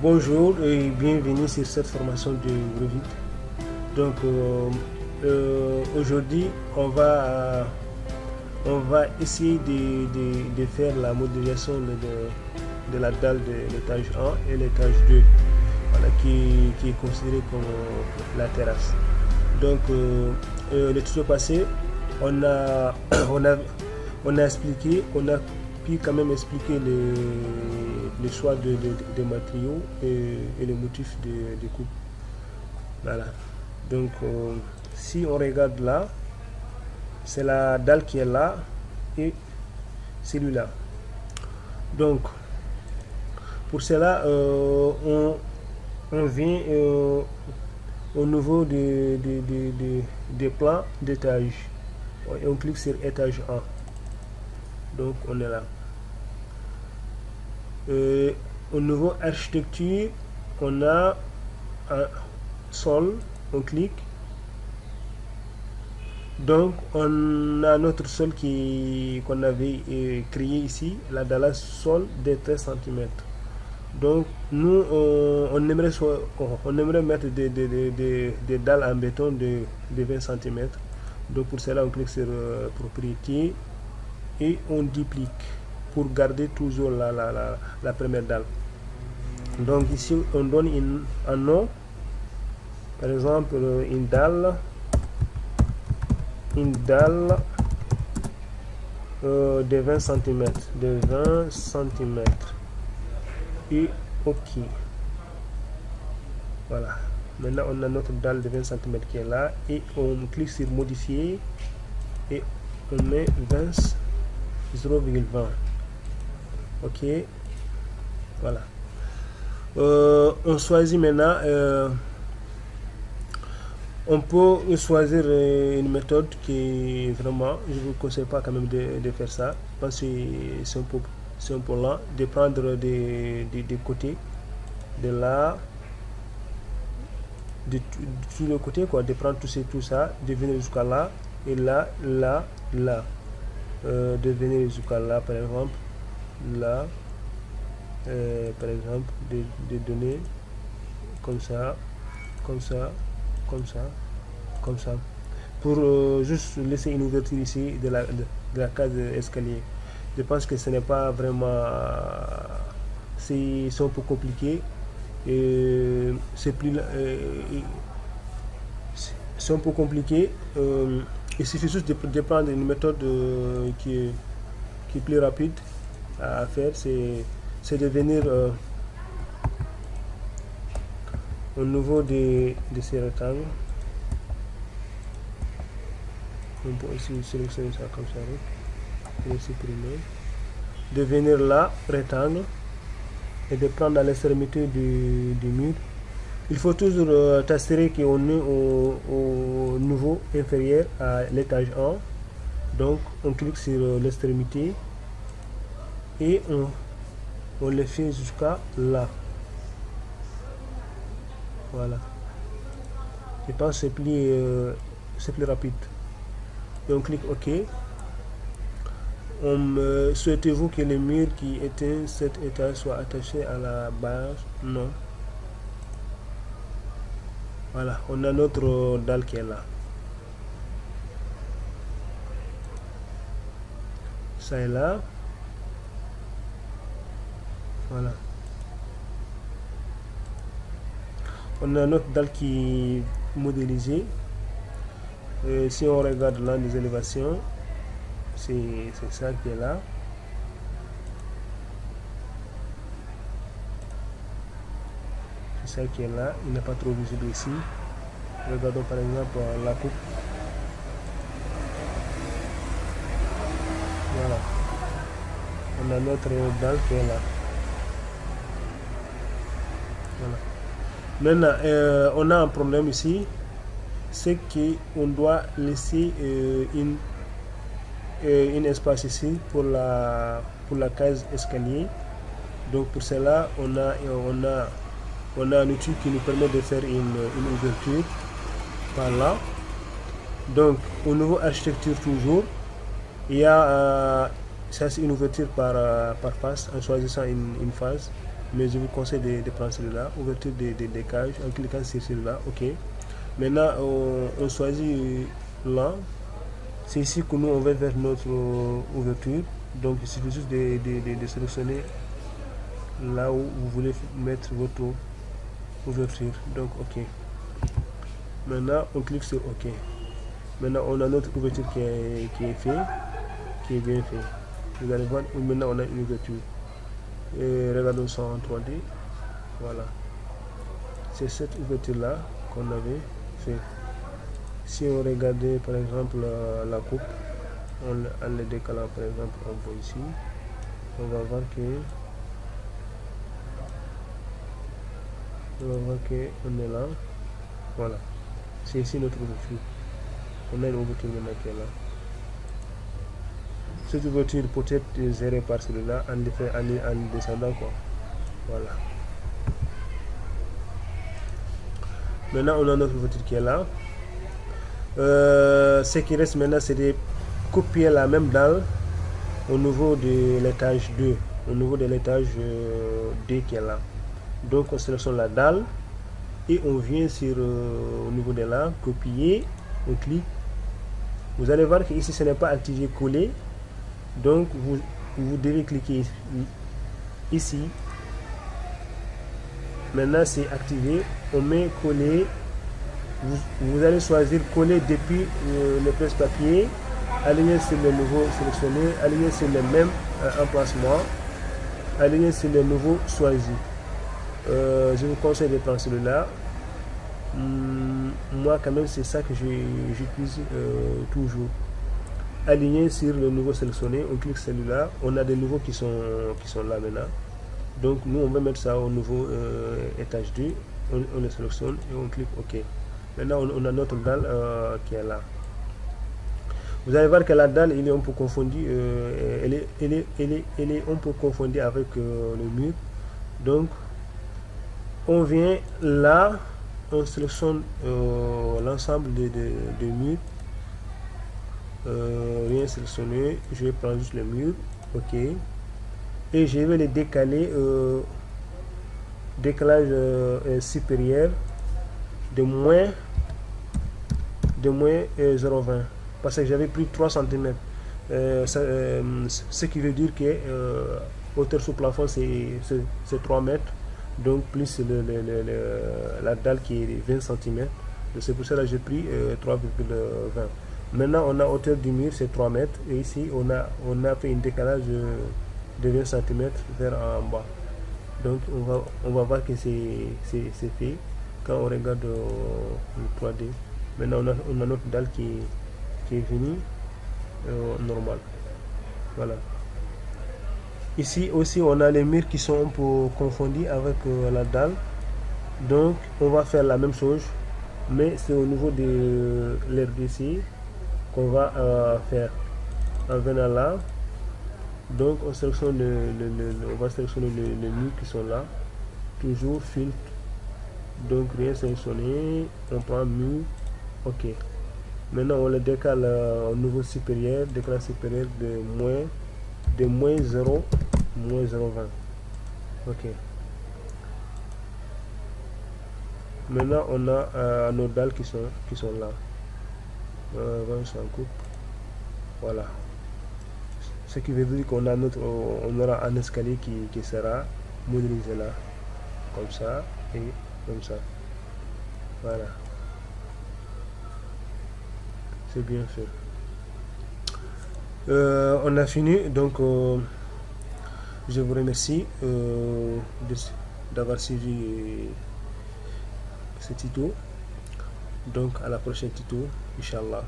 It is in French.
Bonjour et bienvenue sur cette formation de Revit. Donc aujourd'hui on va essayer de faire la modélisation de la dalle de l'étage 1 et l'étage 2, voilà, qui est considéré comme la terrasse. Donc le tuto passé on a, on a expliqué, on a pu quand même expliquer le choix des matériaux et le motif de coupe. Voilà. Donc si on regarde là, c'est la dalle qui est là et celui-là. Donc pour cela on vient au niveau des plans d'étage. On clique sur étage 1. Donc on est là. Au niveau architecture, on a un sol, on clique. Donc on a notre sol qu'on avait créé ici, la dalle sol de 13 cm. Donc nous on aimerait mettre des dalles en béton de 20 cm. Donc pour cela on clique sur propriété et on duplique pour garder toujours la première dalle. Donc ici on donne un nom, par exemple une dalle de 20 cm, et ok. Voilà, maintenant on a notre dalle de 20 cm qui est là et on clique sur modifier et on met 0,20. Ok, voilà. On choisit maintenant, on peut choisir une méthode qui vraiment, je ne vous conseille pas quand même de faire ça, parce que c'est un peu lent, de prendre des côtés, de là, de tous les côtés, quoi, de prendre tout ça, de venir jusqu'à là, et là, de venir jusqu'à là, par exemple, là, par exemple, de donner comme ça, pour juste laisser une ouverture ici de la case escalier. Je pense que ce n'est pas vraiment, c'est un peu compliqué et c'est un peu compliqué. Il suffit juste de prendre une méthode qui est plus rapide à faire, c'est de venir au niveau de ces rectangles. On peut aussi sélectionner ça comme ça, et supprimer, de venir là, rectangle, et de prendre à l'extrémité du mur. Il faut toujours t'assurer qu'on est au niveau inférieur à l'étage 1. Donc on clique sur l'extrémité et on le fait jusqu'à là. Voilà. Je pense que c'est plus rapide. Et on clique OK. Souhaitez-vous que le mur qui éteint cet étage soit attaché à la base? Non. Voilà, on a notre dalle qui est là. Ça est là. Voilà. On a notre dalle qui est modélisée. Si on regarde là les élévations, c'est ça qui est là. C'est ça qui est là. Il n'est pas trop visible ici. Regardons par exemple la coupe. Voilà. On a notre dalle qui est là. Voilà. Maintenant, on a un problème ici, c'est qu'on doit laisser une espace ici pour la case escalier. Donc pour cela, on a un outil qui nous permet de faire une ouverture par là. Donc au niveau architecture toujours, il y a ça c'est une ouverture par face en choisissant une phase. mais je vous conseille de prendre celui-là. Ouverture des cages en cliquant sur celui-là. OK. Maintenant, on choisit là. C'est ici que nous on va faire notre ouverture. Donc il suffit juste de sélectionner là où vous voulez mettre votre ouverture. Donc OK. Maintenant on clique sur OK. Maintenant on a notre ouverture qui est fait, qui est bien fait. Vous allez voir, maintenant on a une ouverture. Et regardons ça en 3D. Voilà. C'est cette ouverture là qu'on avait fait. Si on regardait par exemple la coupe, en le décalant par exemple, on voit ici, on va voir que on est là. Voilà, c'est ici notre ouverture. On a une ouverture maintenant qui est là. Cette ouverture peut être gérée par celui-là en descendant quoi. Voilà. Maintenant on a notre ouverture qui est là. Ce qui reste maintenant, c'est de copier la même dalle au niveau de l'étage 2, au niveau de l'étage 2 qui est là. Donc on sélectionne la dalle et on vient sur au niveau de là, copier, on clique. Vous allez voir que ici ce n'est pas activé coller, donc vous devez cliquer ici. Maintenant c'est activé, on met coller. Vous allez choisir coller depuis le presse-papier, aligner sur le nouveau sélectionné, aligner sur le même emplacement, aligner sur le nouveau choisi. Je vous conseille de prendre celui-là. Moi quand même c'est ça que j'utilise toujours. Aligner sur le nouveau sélectionné, on clique celui-là, on a des nouveaux qui sont là maintenant. Donc nous on va mettre ça au nouveau étage 2, on le sélectionne et on clique OK. Maintenant on a notre dalle qui est là. Vous allez voir que la dalle elle est un peu confondue, elle est un peu confondue avec le mur. Donc on vient là, on sélectionne l'ensemble des murs. Rien sélectionné, je vais prendre juste le mur. OK. Et je vais les décaler, décalage supérieur de moins 0,20 parce que j'avais pris 3 cm, ce qui veut dire que hauteur sous plafond c'est 3 mètres, donc plus la dalle qui est 20 cm, c'est pour cela que j'ai pris 3,20. Maintenant on a hauteur du mur c'est 3 mètres et ici on a fait un décalage de 20 cm vers en bas. Donc on va voir que c'est fait quand on regarde le 3D. Maintenant on a notre dalle qui est venue normal. Voilà. Ici aussi on a les murs qui sont un peu confondus avec la dalle. Donc on va faire la même chose, mais c'est au niveau de l'RDC qu'on va faire. En venant là, donc on sélectionne on va sélectionner les murs qui sont là, toujours filtre, donc rien sélectionné, on prend mur. OK. Maintenant on le décale au niveau supérieur, décalage supérieur de moins 0, moins 0,20. OK. Maintenant on a nos dalles qui sont là. On s'en coupe. Voilà. Ce qui veut dire qu'on a on aura un escalier qui sera modélisé là, comme ça et comme ça. Voilà. C'est bien fait. On a fini, donc je vous remercie d'avoir suivi ce tuto. Donc à la prochaine tuto, Inch'Allah.